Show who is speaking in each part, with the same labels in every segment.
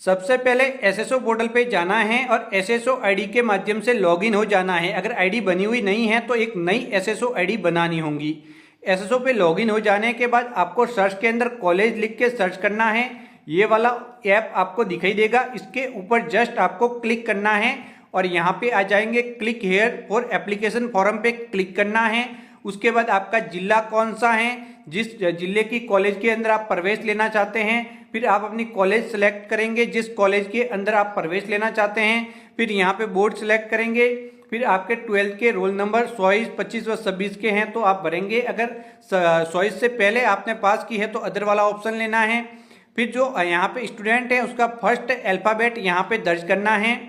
Speaker 1: सबसे पहले SSO portal पे जाना है और एसएसओ आईडी के माध्यम से लॉगिन हो जाना है। अगर आईडी बनी हुई नहीं है तो एक नई एसएसओ आईडी बनानी होगी। एसएसओ पे लॉगिन हो जाने के बाद आपको सर्च के अंदर कॉलेज लिख के सर्च करना है। ये वाला ऐप आपको दिखाई देगा, इसके ऊपर जस्ट आपको क्लिक करना है और यहाँ पे आ जाएंगे click here for application form पे क्लिक करना है। उसके बाद आपका जिला कौन सा है, जिस जिले की कॉलेज के अंदर आप प्रवेश लेना चाहते हैं, फिर आप अपनी कॉलेज सेलेक्ट करेंगे जिस कॉलेज के अंदर आप प्रवेश लेना चाहते हैं। फिर यहाँ पे बोर्ड सेलेक्ट करेंगे। फिर आपके 12th के रोल नंबर 24, 25 व 26 के हैं तो आप भरेंगे। अगर 24 से पहले आपने पास की है तो अदर वाला ऑप्शन लेना है। फिर जो यहाँ पे स्टूडेंट है उसका फर्स्ट अल्फ़ाबेट यहाँ पे दर्ज करना है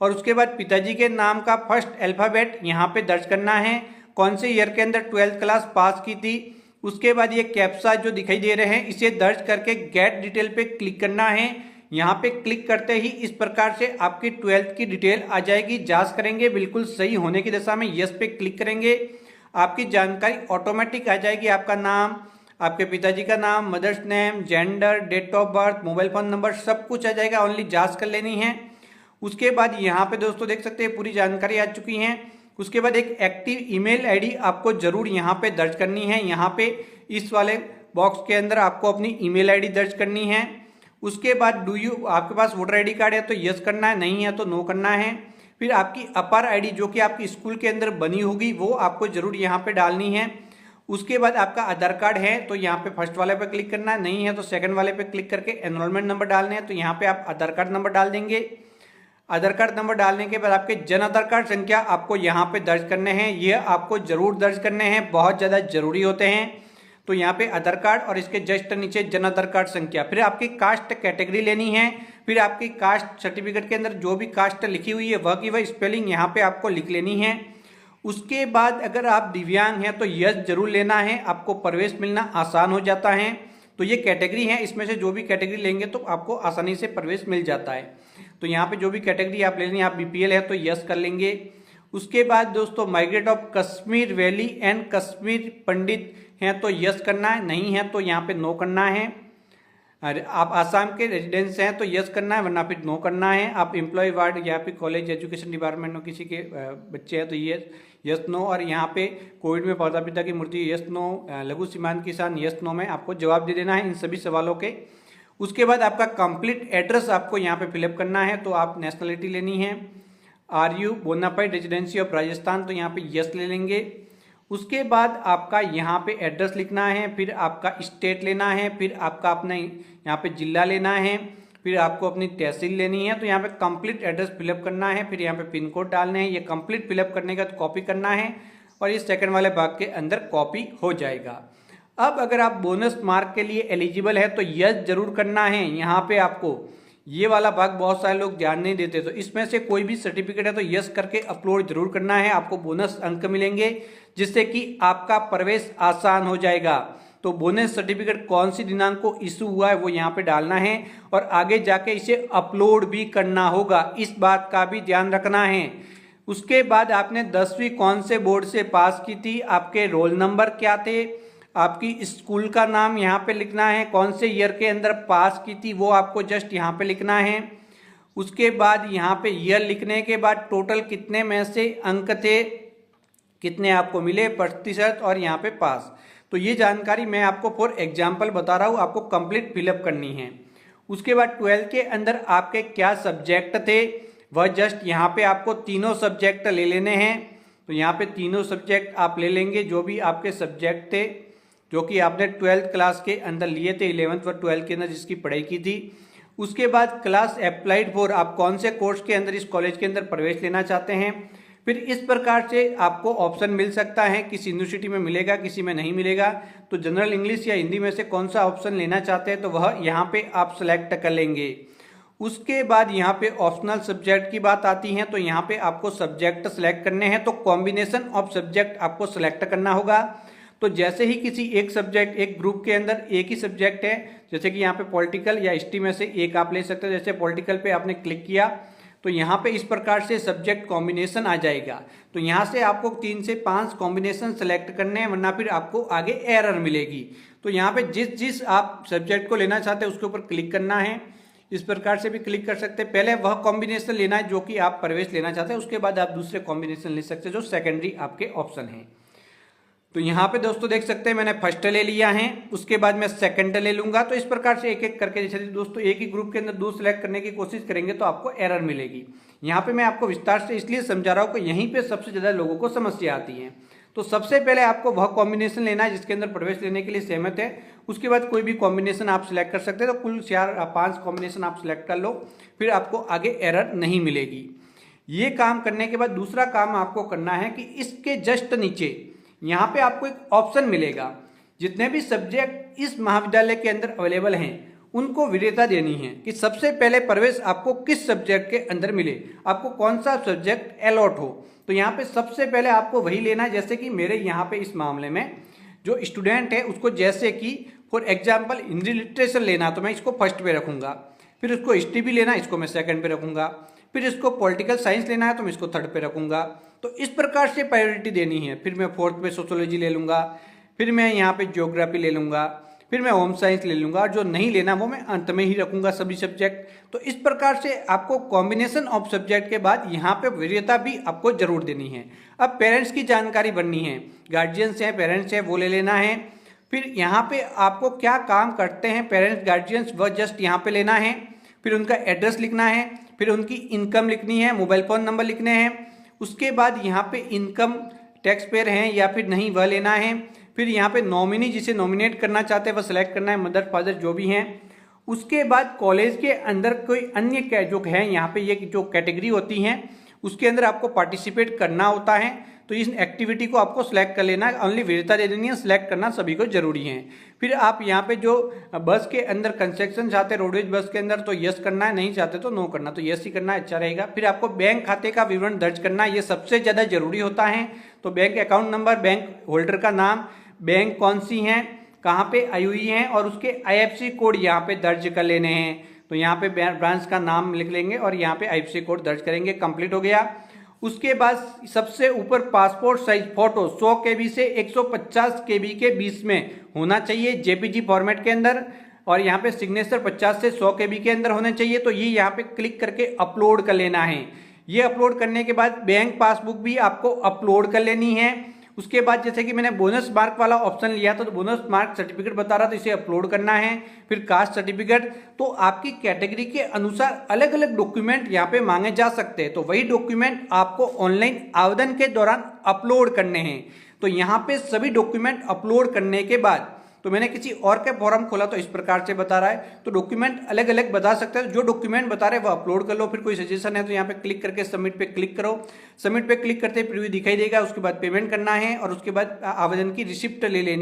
Speaker 1: और उसके बाद पिताजी के नाम का फर्स्ट अल्फ़ाबेट यहाँ पे दर्ज करना है, कौन से ईयर के अंदर 12th क्लास पास की थी। उसके बाद ये कैप्सा जो दिखाई दे रहे हैं इसे दर्ज करके गेट डिटेल पे क्लिक करना है। यहाँ पे क्लिक करते ही इस प्रकार से आपकी 12th की डिटेल आ जाएगी। जांच करेंगे बिल्कुल सही होने की दशा में यस पे क्लिक करेंगे, आपकी जानकारी ऑटोमेटिक आ जाएगी। आपका नाम, आपके पिताजी का नाम, mother's name, gender, date of birth, mobile phone number सब कुछ आ जाएगा। ओनली जांच कर लेनी है। उसके बाद यहाँ पे दोस्तों देख सकते हैं पूरी जानकारी आ चुकी है। उसके बाद एक एक्टिव ईमेल आईडी आपको जरूर यहाँ पे दर्ज करनी है। यहाँ पे इस वाले बॉक्स के अंदर आपको अपनी ईमेल आईडी दर्ज करनी है। उसके बाद आपके पास वोटर आईडी कार्ड है तो यस करना है, नहीं है तो नो करना है। फिर आपकी अपर आईडी जो कि आपकी स्कूल के अंदर बनी होगी वो आपको जरूर यहाँ पे डालनी है। उसके बाद आपका आधार कार्ड है तो यहाँ पे फर्स्ट वाले पे क्लिक करना है, नहीं है तो सेकंड वाले पे क्लिक करके एनरोलमेंट नंबर डालने हैं तो यहाँ पे आप आधार कार्ड नंबर डाल देंगे। आधार कार्ड नंबर डालने के बाद आपके जन आधार कार्ड संख्या आपको यहाँ पे दर्ज करने हैं। ये आपको जरूर दर्ज करने हैं, बहुत ज़्यादा जरूरी होते हैं। तो यहाँ पे आधार कार्ड और इसके जस्ट नीचे जन आधार कार्ड संख्या। फिर आपकी कास्ट कैटेगरी लेनी है। फिर आपकी कास्ट सर्टिफिकेट के अंदर जो भी कास्ट लिखी हुई है वह की वह स्पेलिंग यहाँ पे आपको लिख लेनी है। उसके बाद अगर आप दिव्यांग हैं तो यस जरूर लेना है, आपको प्रवेश मिलना आसान हो जाता है। तो ये कैटेगरी है, इसमें से जो भी कैटेगरी लेंगे तो आपको आसानी से प्रवेश मिल जाता है। तो यहाँ पे जो भी कैटेगरी आप ले लेंगे, आप बीपीएल है तो यस कर लेंगे। उसके बाद दोस्तों migrate of Kashmir valley and Kashmir pandit हैं तो यस करना है, नहीं है तो यहाँ पे नो करना है। अरे आप आसाम के रेजिडेंट्स हैं तो यस करना है, वरना फिर नो करना है। आप एम्प्लॉय वार्ड या फिर कॉलेज एजुकेशन डिपार्टमेंट में किसी के बच्चे हैं तो यस नो। और यहाँ पे कोविड में माता पिता की मृत्यु यस नो, लघु सीमांत किसान यस नो में आपको जवाब दे देना है इन सभी सवालों के। उसके बाद आपका कंप्लीट एड्रेस आपको यहाँ पे फिलअप करना है। तो आप नेशनलिटी लेनी है, are you bona fide residency of Rajasthan तो यहाँ पे यस ले लेंगे। उसके बाद आपका यहाँ पे एड्रेस लिखना है, फिर आपका स्टेट लेना है, फिर आपका अपना यहाँ पे जिला लेना है, फिर आपको अपनी तहसील लेनी है। तो यहाँ पे कंप्लीट एड्रेस फिलअप करना है, फिर यहाँ पे पिन कोड डालने हैं। ये कंप्लीट फिलअप करने का कॉपी करना है और इस सेकंड वाले भाग के अंदर कॉपी हो जाएगा। अब अगर आप बोनस मार्क के लिए एलिजिबल है तो यस जरूर करना है। यहाँ पे आपको ये वाला भाग बहुत सारे लोग ध्यान नहीं देते, तो इसमें से कोई भी सर्टिफिकेट है तो यस करके अपलोड जरूर करना है। आपको बोनस अंक मिलेंगे जिससे कि आपका प्रवेश आसान हो जाएगा। तो बोनस सर्टिफिकेट कौन सी दिनांक को इशू हुआ है वो यहाँ पे डालना है और आगे जाके इसे अपलोड भी करना होगा, इस बात का भी ध्यान रखना है। उसके बाद आपने 10वीं कौन से बोर्ड से पास की थी, आपके रोल नंबर क्या थे, आपकी स्कूल का नाम यहाँ पे लिखना है, कौन से ईयर के अंदर पास की थी वो आपको जस्ट यहाँ पे लिखना है। उसके बाद यहाँ पे ईयर लिखने के बाद टोटल कितने में से अंक थे, कितने आपको मिले प्रतिशत और यहाँ पे पास। तो ये जानकारी मैं आपको फॉर एग्जाम्पल बता रहा हूँ, आपको कंप्लीट फिलअप करनी है। उसके बाद 12th के अंदर आपके क्या सब्जेक्ट थे वह जस्ट यहाँ पे आपको तीनों सब्जेक्ट ले लेने हैं। तो यहाँ पे तीनों सब्जेक्ट आप ले लेंगे जो भी आपके सब्जेक्ट थे जो कि आपने 12th क्लास के अंदर लिए थे, 11th और 12th के अंदर जिसकी पढ़ाई की थी। उसके बाद क्लास अप्लाइड फॉर, आप कौन से कोर्स के अंदर इस कॉलेज के अंदर प्रवेश लेना चाहते हैं। फिर इस प्रकार से आपको ऑप्शन मिल सकता है, किसी यूनिवर्सिटी में मिलेगा किसी में नहीं मिलेगा। तो जनरल इंग्लिश या हिंदी में से कौन सा ऑप्शन लेना चाहते हैं तो वह यहाँ पे आप सेलेक्ट कर लेंगे। उसके बाद यहाँ पे ऑप्शनल सब्जेक्ट की बात आती है, तो यहाँ पे आपको सब्जेक्ट सेलेक्ट करने हैं। तो कॉम्बिनेशन ऑफ सब्जेक्ट आपको सेलेक्ट करना होगा। तो जैसे ही किसी एक सब्जेक्ट, एक ग्रुप के अंदर एक ही सब्जेक्ट है, जैसे कि यहाँ पे पॉलिटिकल या हिस्ट्री में से एक आप ले सकते हो। जैसे पॉलिटिकल पे आपने क्लिक किया तो यहाँ पे इस प्रकार से सब्जेक्ट कॉम्बिनेशन आ जाएगा। तो यहाँ से आपको 3 से 5 कॉम्बिनेशन सेलेक्ट करने हैं, वरना फिर आपको आगे एरर मिलेगी। तो यहाँ पे जिस जिस आप सब्जेक्ट को लेना चाहते हैं उसके ऊपर क्लिक करना है। इस प्रकार से भी क्लिक कर सकते हैं। पहले वह कॉम्बिनेशन लेना है जो कि आप प्रवेश लेना चाहते हैं, उसके बाद आप दूसरे कॉम्बिनेशन ले सकते हैं जो सेकेंडरी आपके ऑप्शन हैं। तो यहाँ पे दोस्तों देख सकते हैं मैंने फर्स्ट ले लिया है, उसके बाद मैं सेकंड ले लूंगा। तो इस प्रकार से एक एक करके, जैसे दोस्तों एक ही ग्रुप के अंदर दो सिलेक्ट करने की कोशिश करेंगे तो आपको एरर मिलेगी। यहाँ पे मैं आपको विस्तार से इसलिए समझा रहा हूँ कि यहीं पे सबसे ज्यादा लोगों को समस्या आती है। तो सबसे पहले आपको वह कॉम्बिनेशन लेना है जिसके अंदर प्रवेश लेने के लिए सहमत है। उसके बाद कोई भी कॉम्बिनेशन आप सिलेक्ट कर सकते हैं। तो कुल 4-5 कॉम्बिनेशन आप सिलेक्ट कर लो, फिर आपको आगे एरर नहीं मिलेगी। ये काम करने के बाद दूसरा काम आपको करना है कि इसके जस्ट नीचे यहाँ पे आपको एक ऑप्शन मिलेगा, जितने भी सब्जेक्ट इस महाविद्यालय के अंदर अवेलेबल हैं उनको वरीयता देनी है कि सबसे पहले प्रवेश आपको किस सब्जेक्ट के अंदर मिले, आपको कौन सा सब्जेक्ट अलॉट हो। तो यहाँ पे सबसे पहले आपको वही लेना है। जैसे कि मेरे यहाँ पे इस मामले में जो स्टूडेंट है उसको जैसे कि फॉर एग्जाम्पल हिंदी लिटरेचर लेना, तो मैं इसको फर्स्ट पे रखूंगा। फिर उसको हिस्ट्री भी लेना, इसको मैं सेकंड पे रखूंगा। फिर इसको पॉलिटिकल साइंस लेना है तो मैं इसको थर्ड पे रखूंगा। तो इस प्रकार से प्रायोरिटी देनी है। फिर मैं फोर्थ पे सोशियोलॉजी ले लूंगा, फिर मैं यहाँ पे ज्योग्राफी ले लूंगा, फिर मैं होम साइंस ले लूंगा, और जो नहीं लेना वो मैं अंत में ही रखूंगा सभी सब्जेक्ट। तो इस प्रकार से आपको कॉम्बिनेशन ऑफ सब्जेक्ट के बाद यहाँ पे वरीयता भी आपको जरूर देनी है। अब पेरेंट्स की जानकारी बननी है, गार्जियंस हैं, पेरेंट्स हैं, वो ले लेना है। फिर यहाँ पे आपको क्या काम करते हैं पेरेंट्स गार्जियंस, वह जस्ट यहाँ पे लेना है। फिर उनका एड्रेस लिखना है, फिर उनकी इनकम लिखनी है, मोबाइल फ़ोन नंबर लिखने हैं। उसके बाद यहाँ पे इनकम टैक्स पेयर हैं या फिर नहीं वह लेना है। फिर यहाँ पे नॉमिनी जिसे नॉमिनेट करना चाहते हैं वह सिलेक्ट करना है, मदर फादर जो भी हैं। उसके बाद कॉलेज के अंदर कोई अन्य जो है यहाँ पे ये जो कैटेगरी होती हैं उसके अंदर आपको पार्टिसिपेट करना होता है। तो इस एक्टिविटी को आपको सिलेक्ट कर लेना है, ओनली वरीयता दे देनी है, सिलेक्ट करना सभी को जरूरी है। फिर आप यहाँ पे जो बस के अंदर कंस्ट्रक्शन चाहते हैं रोडवेज बस के अंदर तो यस करना है, नहीं चाहते तो नो करना, तो यस ही करना अच्छा रहेगा। फिर आपको बैंक खाते का विवरण दर्ज करना है, ये सबसे ज़्यादा जरूरी होता है। तो bank account number, bank holder का नाम, बैंक कौन सी है, कहाँ पे आई हुई है, और उसके IFSC कोड यहाँ पे दर्ज कर लेने हैं। तो यहाँ पे ब्रांच का नाम लिख लेंगे और यहाँ पे IFSC कोड दर्ज करेंगे, कंप्लीट हो गया। उसके बाद सबसे ऊपर पासपोर्ट साइज फोटो 100 KB से 150 KB के बीच में होना चाहिए JPG फॉर्मेट के अंदर, और यहाँ पे सिग्नेचर 50 से 100 KB के अंदर होने चाहिए। तो ये यहाँ पे क्लिक करके अपलोड कर लेना है। ये अपलोड करने के बाद बैंक पासबुक भी आपको अपलोड कर लेनी है। उसके बाद जैसे कि मैंने बोनस मार्क वाला ऑप्शन लिया था तो बोनस मार्क सर्टिफिकेट बता रहा था, इसे अपलोड करना है। फिर कास्ट सर्टिफिकेट, तो आपकी कैटेगरी के अनुसार अलग अलग डॉक्यूमेंट यहाँ पे मांगे जा सकते हैं। तो वही डॉक्यूमेंट आपको ऑनलाइन आवेदन के दौरान अपलोड करने हैं। तो यहाँ पे सभी डॉक्यूमेंट अपलोड करने के बाद, तो मैंने किसी और का फॉर्म खोला तो इस प्रकार से बता रहा है। तो डॉक्यूमेंट अलग अलग बता सकते हैं, जो डॉक्यूमेंट बता रहे हैं वो अपलोड कर लो। फिर कोई सजेशन है तो यहाँ पे क्लिक करके सबमिट पे क्लिक करो। सबमिट पे क्लिक करते प्रीव्यू दिखाई देगा। उसके बाद पेमेंट करना है और उसके बाद आवेदन की रिसिप्ट ले लेनी।